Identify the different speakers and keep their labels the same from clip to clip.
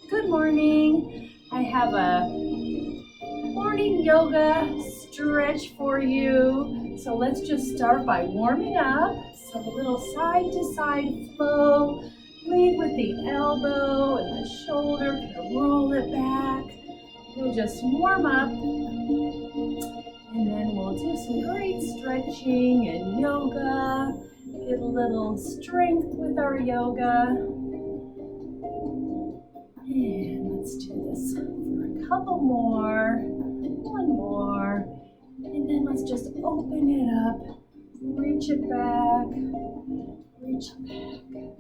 Speaker 1: Good morning. I have a morning yoga stretch for you. So let's just start by warming up. So a little side to side flow. Lead with the elbow and the shoulder, kind of roll it back. We'll just warm up. And then we'll do some great stretching and yoga. Get a little strength with our yoga. And let's do this for a couple more. One more. And then let's just open it up. Reach it back. Reach it back.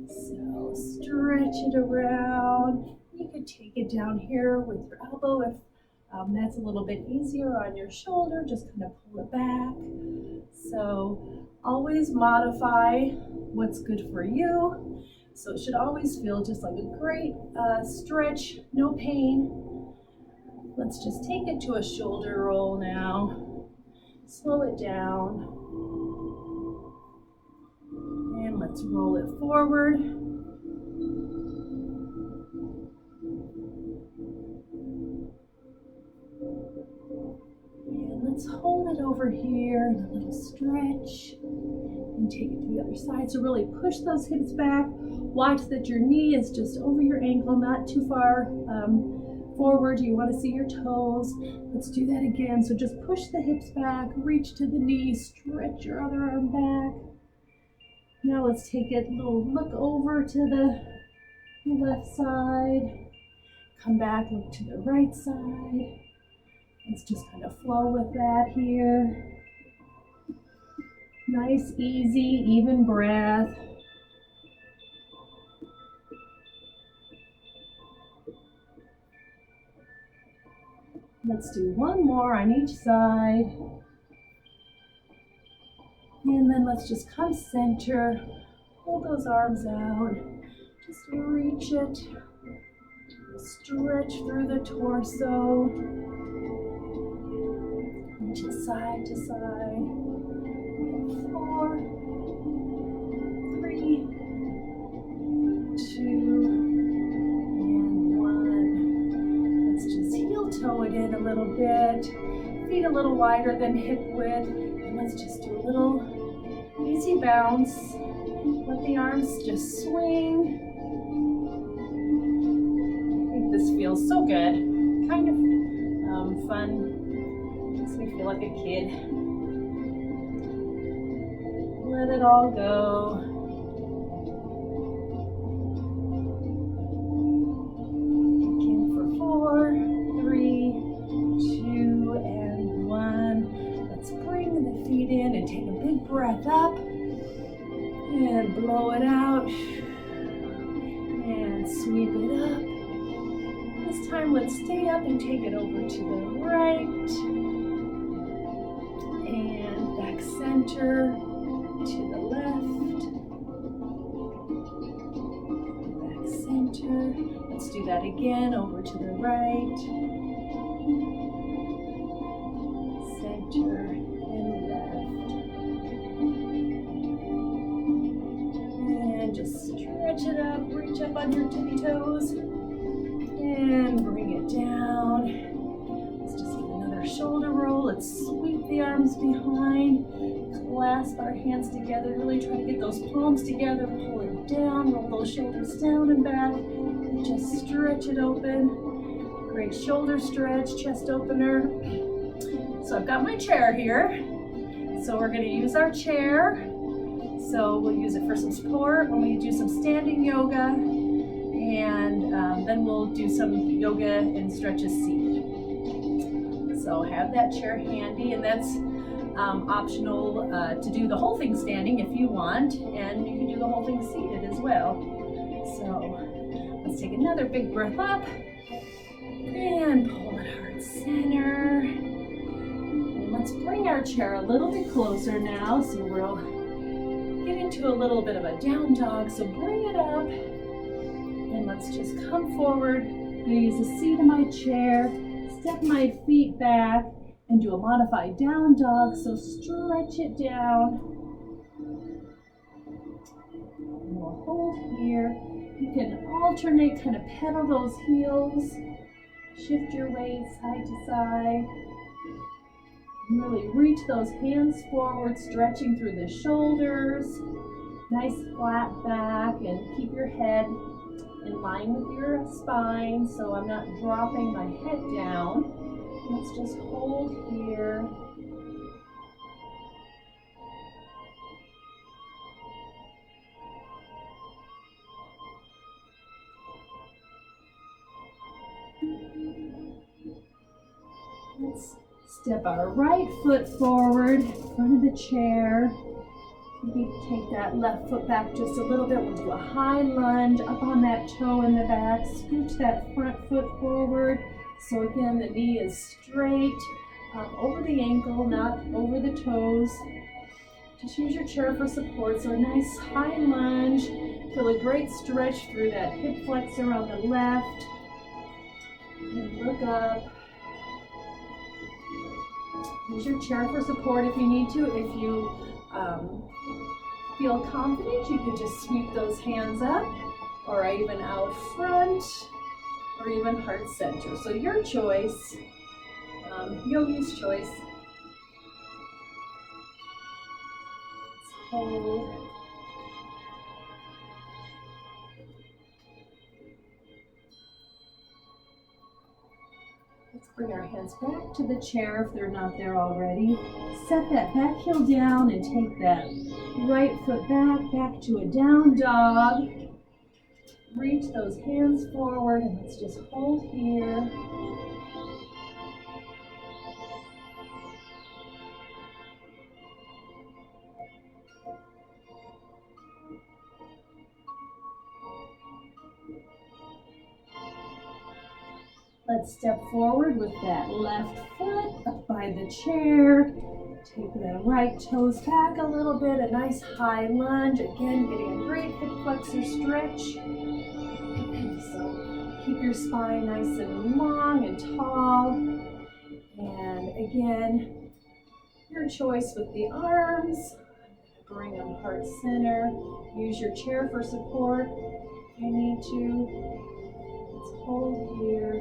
Speaker 1: So stretch it around. You could take it down here with your elbow if that's a little bit easier on your shoulder. Just kind of pull it back. So always modify what's good for you. So it should always feel just like a great stretch, no pain. Let's just take it to a shoulder roll now. Slow it down. And let's roll it forward. And let's hold it over here in a little stretch. And take it to the other side. So really push those hips back. Watch that your knee is just over your ankle, not too far forward. You want to see your toes. Let's do that again. So just push the hips back, reach to the knee, stretch your other arm back. Now let's take a little look over to the left side. Come back, look to the right side. Let's just kind of flow with that here. Nice, easy, even breath. Let's do one more on each side. And then let's just come center. Hold those arms out. Just reach it. Stretch through the torso. Reach it side to side. 4, 3, 2, and 1. Let's just heel toe it in a little bit. Feet a little wider than hip width. And let's just do a little easy bounce. Let the arms just swing. I think this feels so good. Kind of fun. Makes me feel like a kid. Let it all go. Again for 4, 3, 2, and 1. Let's bring the feet in and take a big breath up. And blow it out. And sweep it up. This time let's stay up and take it over to the right. And back center. To the left, back center. Let's do that again, over to the right, center and left. And just stretch it up, reach up on your tippy toes, and bring it down. Let's just get another shoulder roll. Let's sweep the arms behind. Clasp our hands together, really try to get those palms together, pull it down, roll those shoulders down and back, and just stretch it open. Great shoulder stretch, chest opener. So I've got my chair here. So we're gonna use our chair. So we'll use it for some support when we do some standing yoga, and then we'll do some yoga and stretches seated. So have that chair handy, and that's optional to do the whole thing standing if you want, and you can do the whole thing seated as well. So let's take another big breath up and pull it heart center. And let's bring our chair a little bit closer now, so we'll get into a little bit of a down dog. So bring it up and let's just come forward. I'm going to use the seat of my chair, step my feet back, and do a modified down dog. So stretch it down. And we'll hold here. You can alternate, kind of pedal those heels. Shift your weight side to side. Really reach those hands forward, stretching through the shoulders. Nice flat back, and keep your head in line with your spine so I'm not dropping my head down. Let's just hold here. Let's step our right foot forward in front of the chair. Maybe take that left foot back just a little bit. We'll do a high lunge up on that toe in the back. Scooch that front foot forward. So again, the knee is straight over the ankle, not over the toes. Just use your chair for support. So a nice high lunge. Feel a great stretch through that hip flexor on the left. And look up. Use your chair for support if you need to. If you feel confident, you can just sweep those hands up, or even out front, or even heart center. So your choice, yogi's choice. Let's hold. Let's bring our hands back to the chair if they're not there already. Set that back heel down and take that right foot back to a down dog. Reach those hands forward and let's just hold here. Let's step forward with that left foot up by the chair. Take the right toes back a little bit, a nice high lunge. Again, getting a great hip flexor stretch. So keep your spine nice and long and tall. And again, your choice with the arms. Bring them heart center. Use your chair for support if you need to. Let's hold here.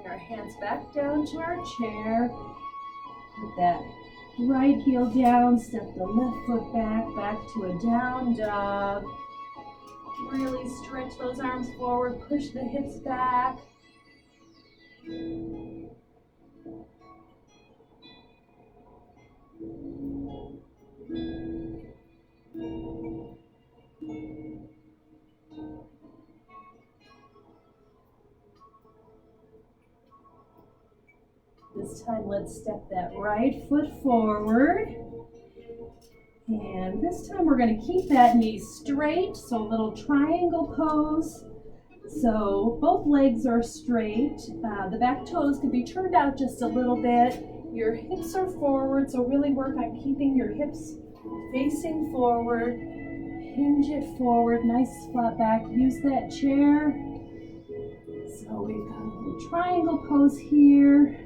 Speaker 1: Our hands back down to our chair. Put that right heel down, step the left foot back to a down dog. Really stretch those arms forward, push the hips back. This time, let's step that right foot forward. And this time we're going to keep that knee straight, so a little triangle pose. So both legs are straight. The back toes could be turned out just a little bit. Your hips are forward, so really work on keeping your hips facing forward. Hinge it forward, nice flat back. Use that chair. So we've got a little triangle pose here.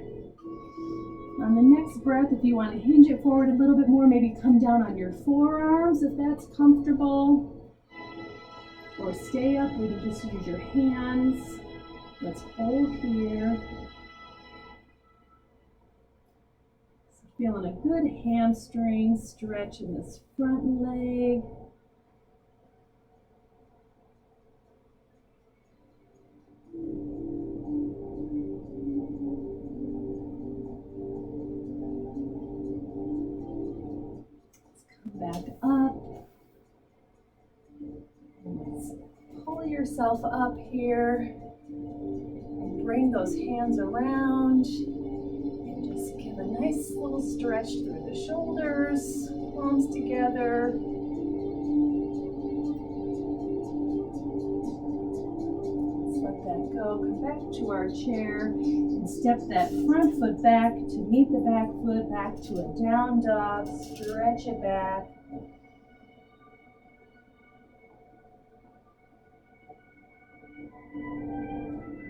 Speaker 1: On the next breath, if you want to hinge it forward a little bit more, maybe come down on your forearms if that's comfortable. Or stay up, or you just use your hands. Let's hold here. So feeling a good hamstring stretch in this front leg. Back up. Let's pull yourself up here and bring those hands around and just give a nice little stretch through the shoulders, palms together. Let's let that go. Come back to our chair and step that front foot back to meet the back foot, back to a down dog. Stretch it back.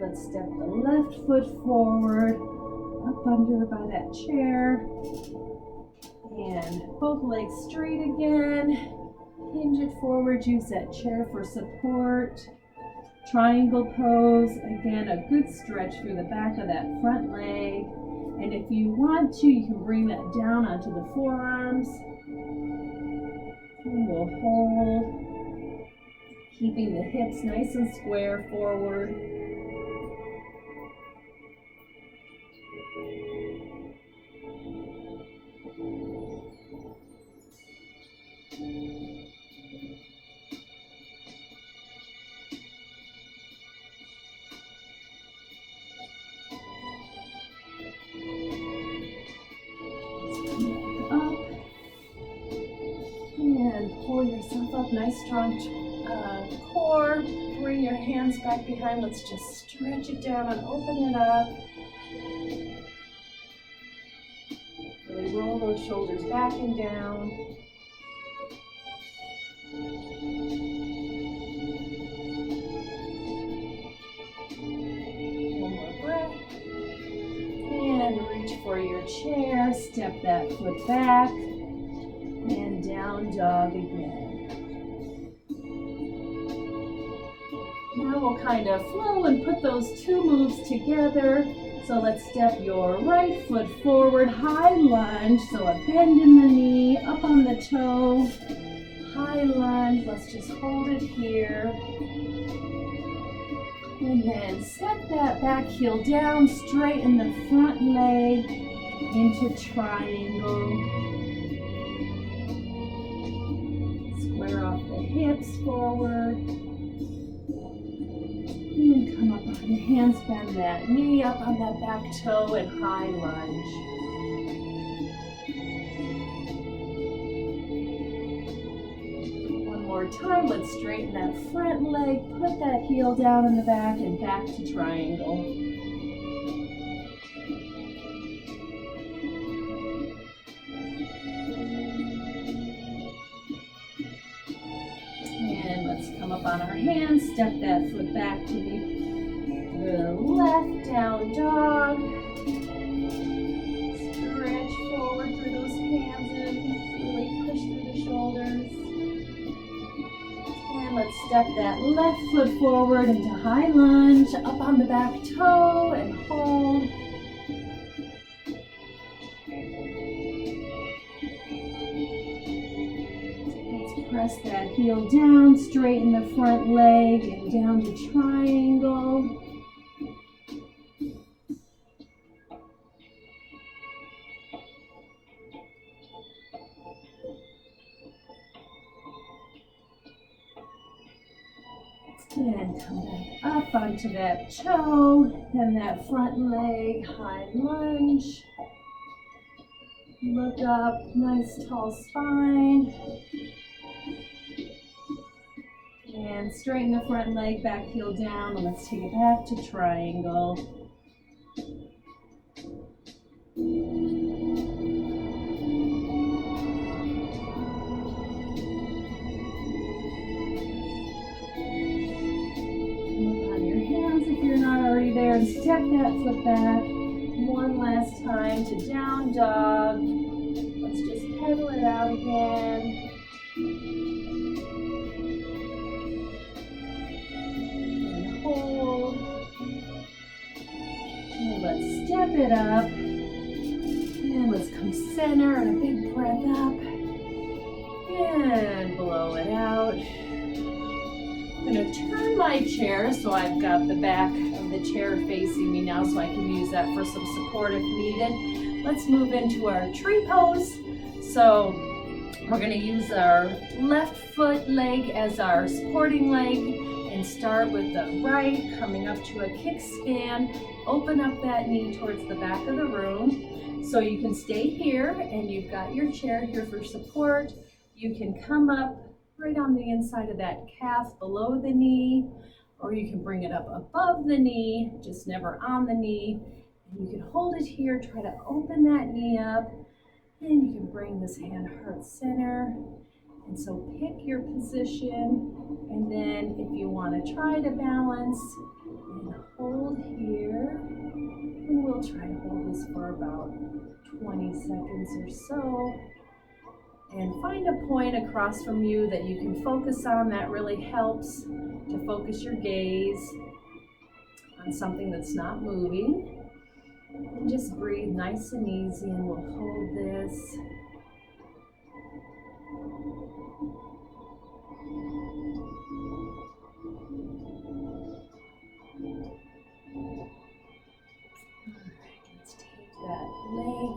Speaker 1: let's step the left foot forward, up under by that chair. And both legs straight again. Hinge it forward, use that chair for support. Triangle pose, again, a good stretch through the back of that front leg. And if you want to, you can bring that down onto the forearms. And we'll hold, keeping the hips nice and square forward. Pull yourself up, nice strong core. Bring your hands back behind. Let's just stretch it down and open it up. Really roll those shoulders back and down. One more breath. And reach for your chair. Step that foot back. And down dog again. Now we'll kind of flow and put those two moves together. So let's step your right foot forward, high lunge. So a bend in the knee, up on the toe, high lunge. Let's just hold it here. And then set that back heel down, straighten the front leg into triangle. Square off the hips forward. And come up on your hands, bend that knee up on that back toe and high lunge. One more time, let's straighten that front leg, put that heel down in the back and back to triangle. Up on our hands, step that foot back to the left, down dog. Stretch forward through those hands and really push through the shoulders. And let's step that left foot forward into high lunge, up on the back toe and hold. Press that heel down, straighten the front leg, and down to triangle. And come back up onto that toe, and that front leg, high lunge. Look up, nice tall spine. And straighten the front leg, back heel down, and let's take it back to triangle. Look on your hands if you're not already there, and step that foot back. One last time to down dog. Let's just pedal it out again. Let's step it up, and let's come center, and a big breath up, and blow it out. I'm going to turn my chair so I've got the back of the chair facing me now, so I can use that for some support if needed. Let's move into our tree pose. So we're going to use our left foot leg as our supporting leg. And start with the right, coming up to a kickstand. Open up that knee towards the back of the room. So you can stay here, and you've got your chair here for support. You can come up right on the inside of that calf below the knee, or you can bring it up above the knee, just never on the knee. And you can hold it here, try to open that knee up, and you can bring this hand heart center. And so pick your position, and then if you want to try to balance, hold here. And we'll try to hold this for about 20 seconds or so. And find a point across from you that you can focus on. That really helps to focus your gaze on something that's not moving. And just breathe nice and easy, and we'll hold this. Let's take that leg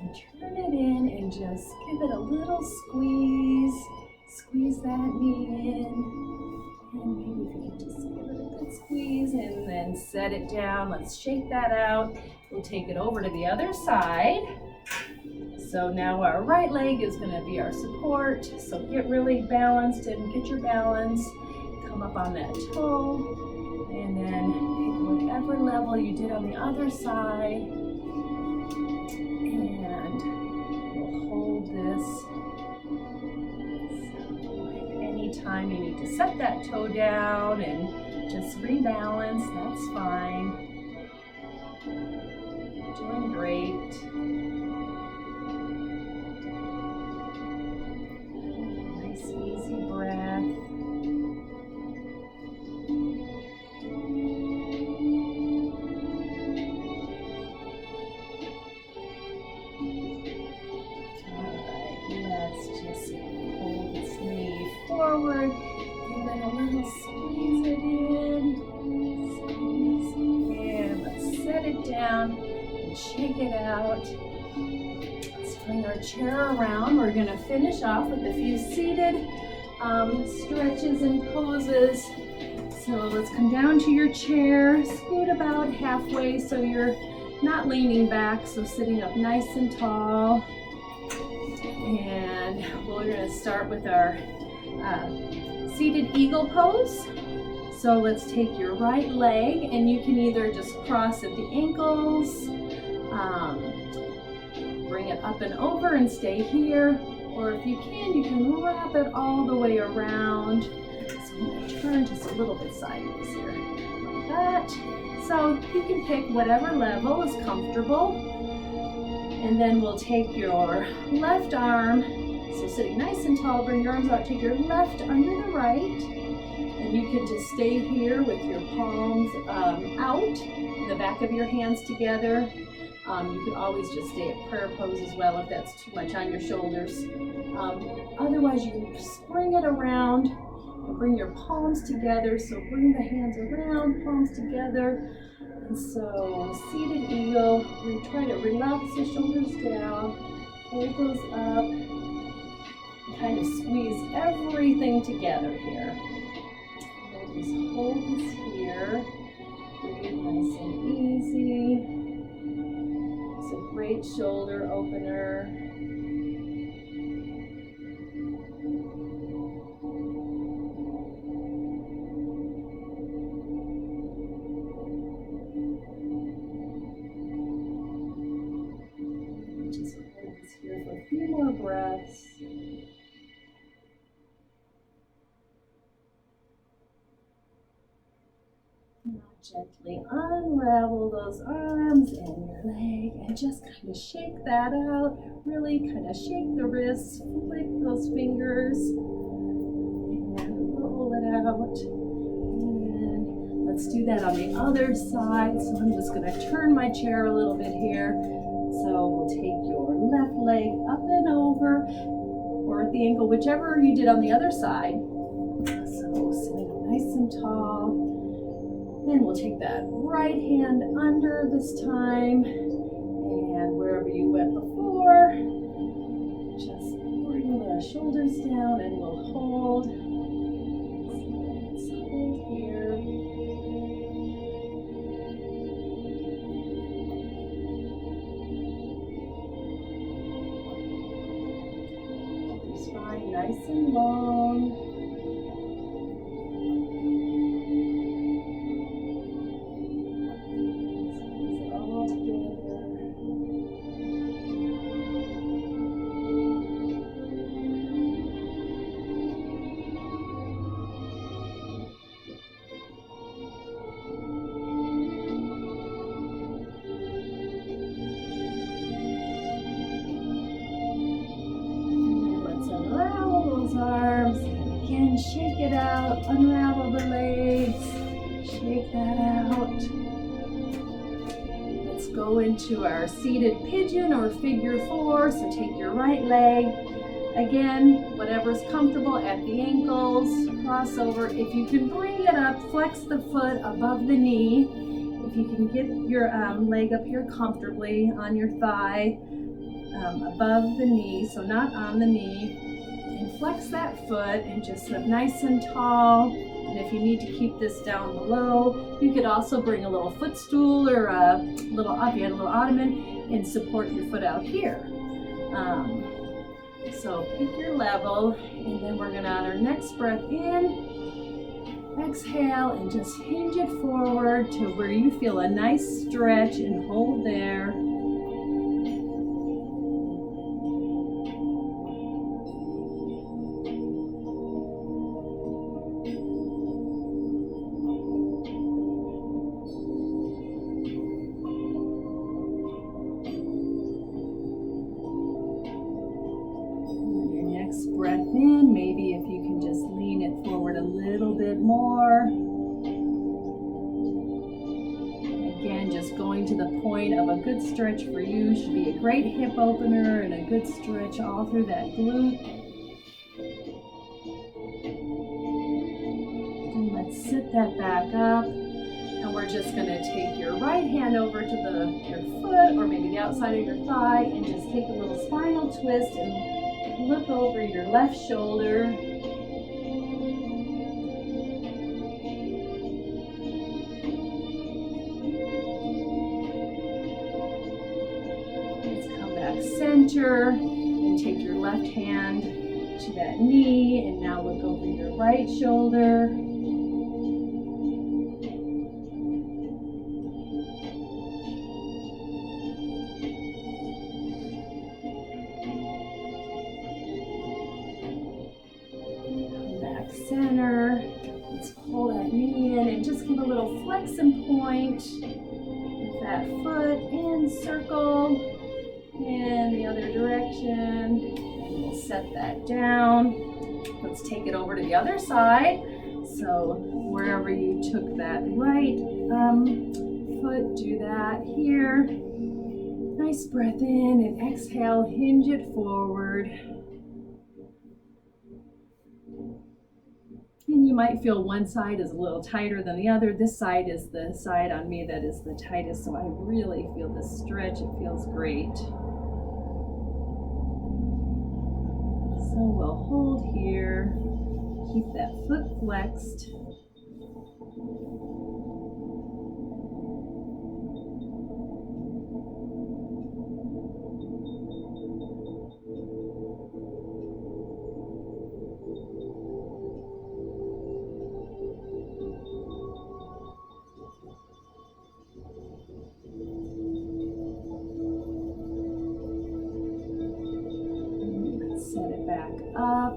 Speaker 1: and turn it in and just give it a little squeeze. Squeeze that knee in. And maybe if you can just give it a good squeeze and then set it down. Let's shake that out. We'll take it over to the other side. So now our right leg is going to be our support. So get really balanced and get your balance. Come up on that toe. And then pick whatever level you did on the other side. And we'll hold this. So anytime you need to set that toe down and just rebalance, that's fine. You're doing great. Nice, easy breath. Forward, give it a little squeeze it in, squeeze, and let's set it down and shake it out. Let's bring our chair around. We're going to finish off with a few seated stretches and poses. So let's come down to your chair, scoot about halfway so you're not leaning back, so sitting up nice and tall. And we're going to start with our seated eagle pose. So let's take your right leg, and you can either just cross at the ankles, bring it up and over and stay here, or if you can wrap it all the way around. So I'm going to turn just a little bit sideways here, like that. So you can pick whatever level is comfortable, and then we'll take your left arm. So sitting nice and tall, bring your arms out, take your left under the right, and you can just stay here with your palms out, and the back of your hands together. You can always just stay at prayer pose as well if that's too much on your shoulders. Otherwise, you can just bring it around and bring your palms together. So bring the hands around, palms together. And so seated eagle, we try to relax the shoulders down, hold those up. Kind of squeeze everything together here. We'll just hold this here. Breathe nice and easy. It's a great shoulder opener. Just hold this here for a few more breaths. Gently unravel those arms and your leg and just kind of shake that out. Really kind of shake the wrists, flick those fingers, and roll it out. And let's do that on the other side. So I'm just going to turn my chair a little bit here. So we'll take your left leg up and over, or at the ankle, whichever you did on the other side. So sitting up nice and tall. And we'll take that right hand under this time, and wherever you went before, just bring the shoulders down and we'll hold. So let's hold here. Hold your spine nice and long. legs. Shake that out. Let's go into our seated pigeon or figure 4. So take your right leg. Again, whatever's comfortable at the ankles. Cross over. If you can bring it up, flex the foot above the knee. If you can get your leg up here comfortably on your thigh, above the knee, so not on the knee. And flex that foot and just sit nice and tall. And if you need to keep this down below, you could also bring a little footstool or a little ottoman and support your foot out here. So pick your level, and then we're gonna, on our next breath in, exhale and just hinge it forward to where you feel a nice stretch and hold there. Breath in, maybe if you can just lean it forward a little bit more. Again, just going to the point of a good stretch for you. Should be a great hip opener and a good stretch all through that glute. And let's sit that back up. And we're just going to take your right hand over to your foot or maybe the outside of your thigh and just take a little spinal twist and look over your left shoulder. Let's come back center and take your left hand to that knee, and now look over your right shoulder. Center. Let's pull that knee in and just give a little flex and point with that foot and circle in the other direction. And we'll set that down. Let's take it over to the other side. So wherever you took that right foot, do that here. Nice breath in and exhale, hinge it forward. And you might feel one side is a little tighter than the other. This side is the side on me that is the tightest, so I really feel the stretch. It feels great. So we'll hold here. Keep that foot flexed. Up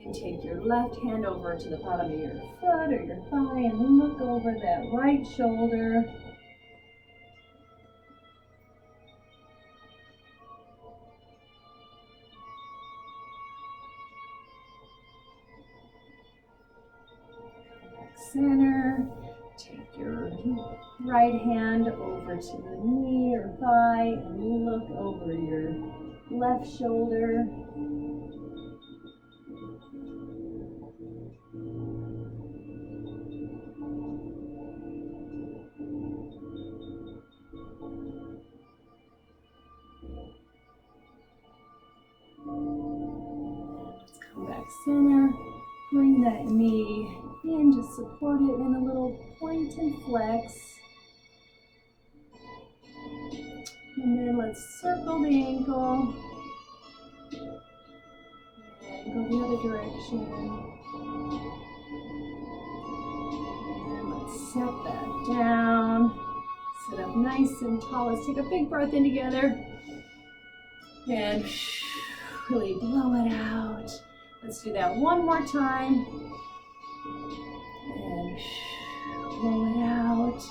Speaker 1: and take your left hand over to the bottom of your foot or your thigh and look over that right shoulder. Back center. Take your right hand over to the knee or thigh and look over your left shoulder. Let's come back center. Bring that knee in, just support it in a little point and flex. And then let's circle the ankle. And go the other direction. And let's set that down. Sit up nice and tall. Let's take a big breath in together. And really blow it out. Let's do that one more time. And blow it out.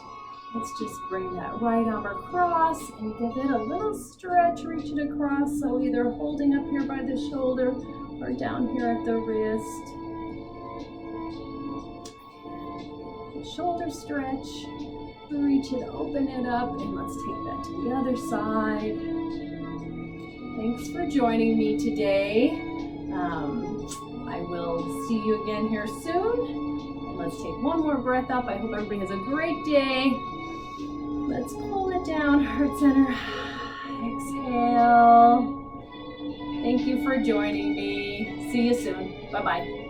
Speaker 1: Let's just bring that right arm across and give it a little stretch. Reach it across. So either holding up here by the shoulder or down here at the wrist. shoulder stretch. Reach it, open it up, and let's take that to the other side. Thanks for joining me today. I will see you again here soon. And let's take one more breath up. I hope everybody has a great day. Let's pull it down, heart center. Exhale. Thank you for joining me. See you soon. Bye-bye.